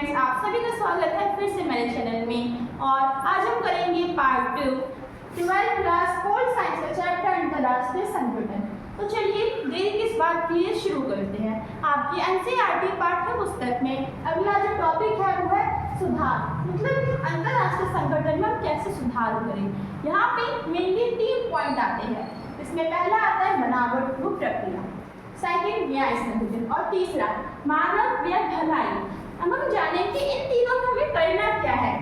Friends, आप सभी का स्वागत है फिर से मेरे चैनल में। और आज हम करेंगे part 2 12th class pol science का चैप्टर अंतरराष्ट्रीय संगठन। तो चलिए देरी किस बात की है, शुरू करते हैं। आपकी एनसीईआरटी पाठ्य पुस्तक में अगला जो टॉपिक है वो है सुधार, मतलब अंतरराष्ट्रीय संगठन में हम कैसे सुधार करें। यहाँ पे मेनली 3 पॉइंट आते हैं। इसमें पहला आता है बनावट व प्रक्रिया, सेकंड न्याय संगठन और तीसरा मानव व्यय भलाई। अब हम जानें कि इन तीनों में हमें करना क्या है।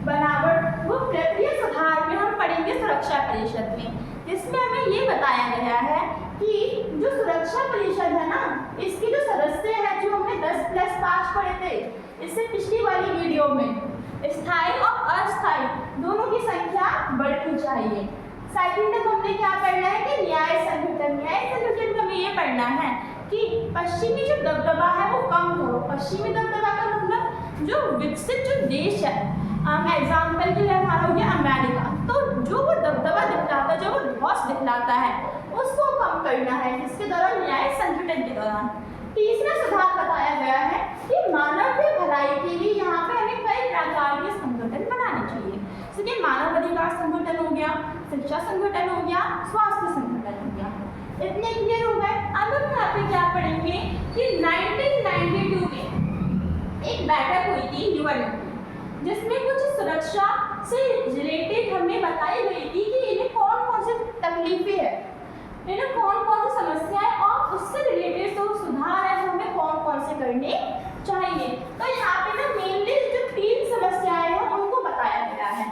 बनावट व प्रक्रिया सुधार में हम पढ़ेंगे सुरक्षा परिषद में, जिसमें हमें ये बताया गया है कि जो सुरक्षा परिषद है ना, इसके जो सदस्य हैं, जो हमने 10+5 पढ़े थे इससे पिछली वाली वीडियो में, स्थायी और अस्थायी दोनों की संख्या बढ़नी चाहिए। सेकंड तक हमने क्या पढ़ना है कि न्याय संगठन का हमें ये पढ़ना है कि पश्चिमी जो दबदबा है वो कम हो। पश्चिमी दबदबा का मतलब जो विकसित जो देश है, एग्जाम्पल के लिए हमारा हो गया अमेरिका, तो जो वो दबदबा दिखलाता है, जो वो धौंस दिखलाता है, उसको कम करना है। इसके दौरान न्याय संगठन के दौरान तीसरा सुधार बताया गया है कि मानव की भलाई के लिए यहाँ पे हमें कई प्रकार के संगठन बनाने चाहिए। जैसे मानव अधिकार संगठन हो गया, शिक्षा संगठन हो गया, स्वास्थ्य संगठन हो गया। इतने क्लियर हो गए। अब हम यहाँ पे क्या पढ़ेंगे कि 1992 में एक बैठक हुई थी यूएन, जिसमें कुछ सुरक्षा से रिलेटेड हमें बताई गई थी कि इन्हें कौन कौन सी तकलीफें है, इन्हें कौन कौन सी समस्याएं और उससे रिलेटेड जो सुधार है वो हमें कौन कौन से करने चाहिए। तो यहाँ पे ना मेनली जो 3 समस्याएं हैं उनको बताया गया है।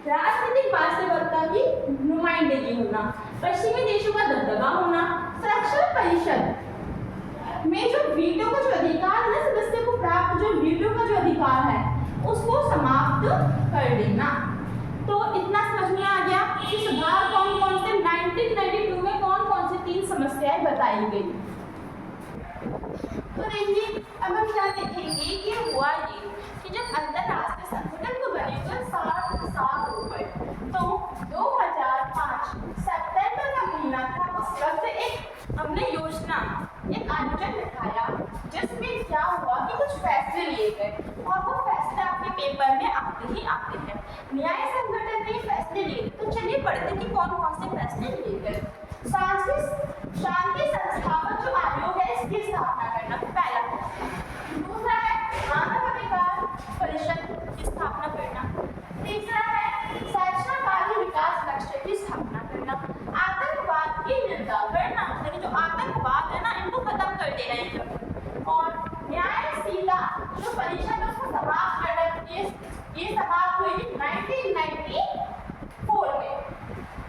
राजनीतिक वास्तविकता की नुमाइंदगी होना, पश्चिमी देशों का दबदबा होना, सुरक्षा परिषद में जो वीटो का जो अधिकार है, सदस्य को प्राप्त जो वीटो का जो अधिकार है उसको समाप्त कर देना। तो इतना समझ में आ गया कि सुधार कौन कौन से 1992 में कौन कौन सी 3 समस्याएं बताई गई। तो देखिए अब हम क्या देखेंगे कि हुआ ये कि जब अंतरराष्ट्रीय संगठन को बने तो 60 साल हो गए। तो 2005 सितंबर का महीना था, उस वक्त एक हमने योजना, एक आयोजन दिखाया, जिसमें क्या हुआ कि कुछ फैसले लिए गए और वो फैसले आपके पेपर में आते ही आते हैं। न्याय संगठन ने फैसले लिए, तो चलिए पढ़ते कि कौन कौन से फैसले लिए गए। शांति संस्थापक जो आयोग है इसकी स्थापना करना पहला। दूसरा है मानव अधिकार परिषद की स्थापना करना। तीसरा है सूचना कार्य विकास लक्ष्य की स्थापना करना। आतंकवाद की निंदा करना, यानी जो आतंकवाद है ना, इनको खत्म कर देना है। और न्यायशीलता जो परिषद है उसको समाप्त करना, ये समाप्त हुई 1994 में।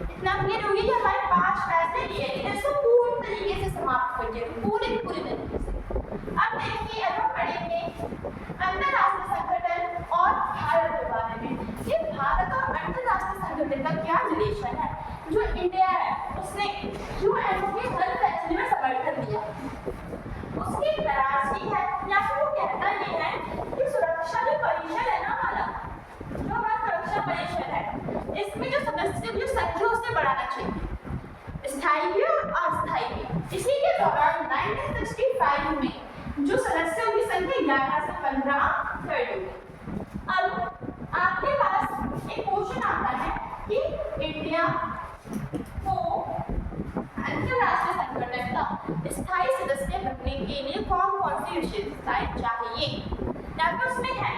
इतना क्लियर होगी कि हमारे 5 फैसले लिए गए, इसको पूर्ण तरीके से समाप्त कर दिया, पूरे तरीके से। अब देखिए अब हम पढ़ेंगे अंतरराष्ट्रीय संगठन और भारत के बारे में। ये भारत और अंतरराष्ट्रीय संगठन का क्या रिलेशन है। जो इंडिया है उसने यूएन के हर फैसले में समर्थन दिया, उसकी नाराजगी है या फिर वो कहता ये है कि सुरक्षा जो परिषद है ना हमारा, जो हमारा सुरक्षा परिषद है, इसमें जो सदस्य जो संख्या उससे बढ़ाना चाहिए, स्थायी भी और अस्थायी भी। इसी के दौरान 1965 में जो सदस्यों की संख्या 11 से 15 कर दी गई। अब आपके पास एक क्वेश्चन आता है कि इंडिया को अंतरराष्ट्रीय संगठन का स्थायी सदस्य बनने के लिए कौन कौन सी विशेषताएं चाहिए। या फिर उसमें है,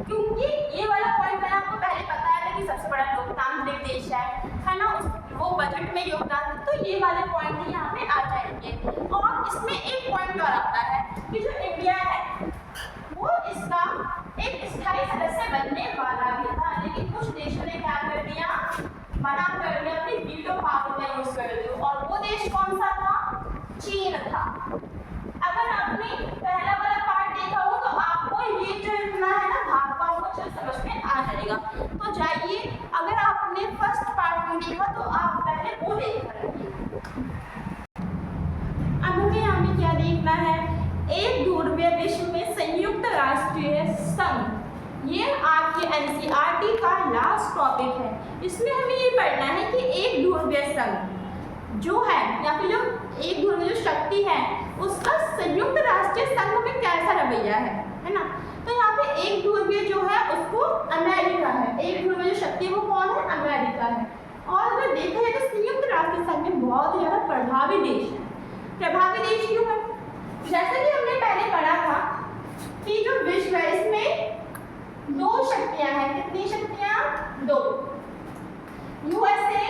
क्योंकि ये वाला पॉइंट मैंने आपको पहले बताया था कि सबसे बड़ा लोकतांत्रिक देश है ना, वो बजट में योगदान, तो ये वाले पॉइंट यहाँ पे आ जाएंगे। और इसमें एक पॉइंट और आता है कि जो इंडिया है वो इसका एक स्थायी सदस्य बनने वाला भी था, लेकिन कुछ देशों ने क्या कर दिया, मना कर दिया, अपनी वीटो पावर का यूज कर दिया। और वो देश कौन सा था, चीन था। अगर आपने पहला वाला पार्ट देखा हो तो आपको ये जो इतना है ना भागपाओ को समझ में आ जाएगा। तो जाइए, अगर आपने फर्स्ट पार्ट में देखा तो आप पहले वो देख रखिए। अब हमें यहाँ पे क्या देखना है, एक ध्रुवीय विश्व में संयुक्त राष्ट्रीय संघ, ये आपके एनसीईआरटी का लास्ट टॉपिक है। इसमें हमें ये पढ़ना है कि एक ध्रुवीय संघ जो है या फिर जो एक ध्रुवीय जो शक्ति है उसका संयुक्त राष्ट्रीय संघ में कैसा रवैया है ना। है। और अगर देखा जाए तो संयुक्त राष्ट्र संघ में बहुत ही ज़्यादा प्रभावी देश है। प्रभावी देश क्यों है? जैसा कि हमने पहले पढ़ा था कि जो विश्व है इसमें दो शक्तियां हैं। कितनी शक्तियां? दो। USA,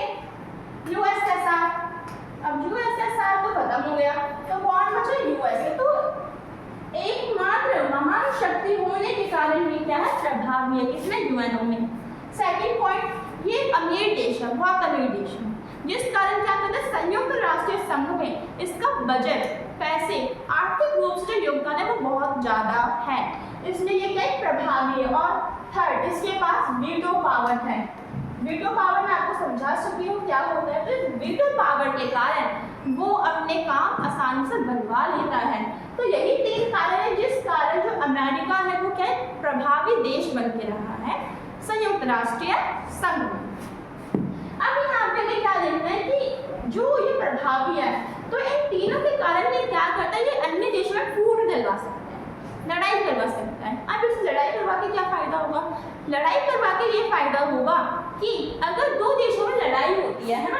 USSR. अब यूएसएसआर तो खत्म हो गया तो कौन बचा? यूएसए। तो एकमात्र महान शक्ति होने के कारण ये क्या है? प्रभावी है। किसमें? यूएनओ में। सेकंड पॉइंट, ये अमीर देश है, बहुत अमीर देश है, जिस कारण क्या कहते हैं संयुक्त राष्ट्रीय संघ में इसका बजट, पैसे, आर्थिक रूप से जो योगदान है वो बहुत ज्यादा है, इसलिए ये क्या है? प्रभावी है। और थर्ड, इसके पास वीटो पावर है। वीटो पावर मैं आपको समझा चुकी हूँ क्या होता है। तो वीटो पावर के कारण वो अपने काम आसानी से बनवा लेता है। तो यही तीन कारण है जिस कारण जो अमेरिका है वो क्या है? प्रभावी देश बन के रहा है संयुक्त राष्ट्रीय संघ में। अब यहाँ पे क्या देखना है कि जो ये प्रभावी है तो इन तीनों के कारण ये क्या करता है? ये अन्य देशों में फूट दिलवा सकता है, लड़ाई करवा सकता है। अब इस लड़ाई करवा के क्या फायदा होगा? लड़ाई करवा के ये फायदा होगा कि अगर दो देशों में लड़ाई होती है ना,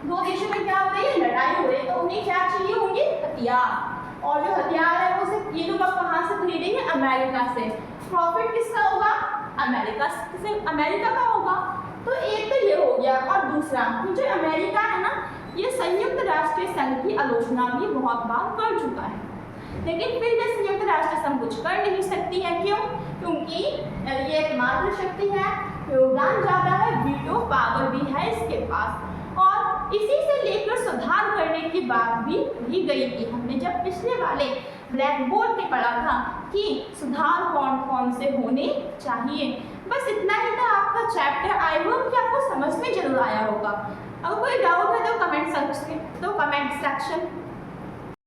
दो देशों में क्या हो रही है? लड़ाई हो रही है, तो उन्हें क्या चाहिए होंगे? हथियार। और जो हथियार है वो सिर्फ ये लोग कहाँ से खरीदेंगे? अमेरिका से। प्रॉफिट किसका होगा? अमेरिका से, अमेरिका का होगा। तो एक तो ये हो गया। और दूसरा, जो अमेरिका है ना, ये संयुक्त राष्ट्रीय संघ की आलोचना भी बहुत बार कर चुका है, लेकिन फिर भी संयुक्त राष्ट्र संघ कुछ कर नहीं सकती है। क्यों? क्योंकि ये एकमात्र शक्ति है, योगदान ज्यादा है, वीटो पावर भी है इसके पास। और इसी से लेकर सुधार करने की बात भी गई थी। हमने जब पिछले वाले ब्लैक बोर्ड में पढ़ा था कि सुधार कौन कौन से होने चाहिए। बस इतना ही था आपका चैप्टर। आई होप कि आपको समझ में जरूर आया होगा। अगर कोई डाउट है तो कमेंट सेक्शन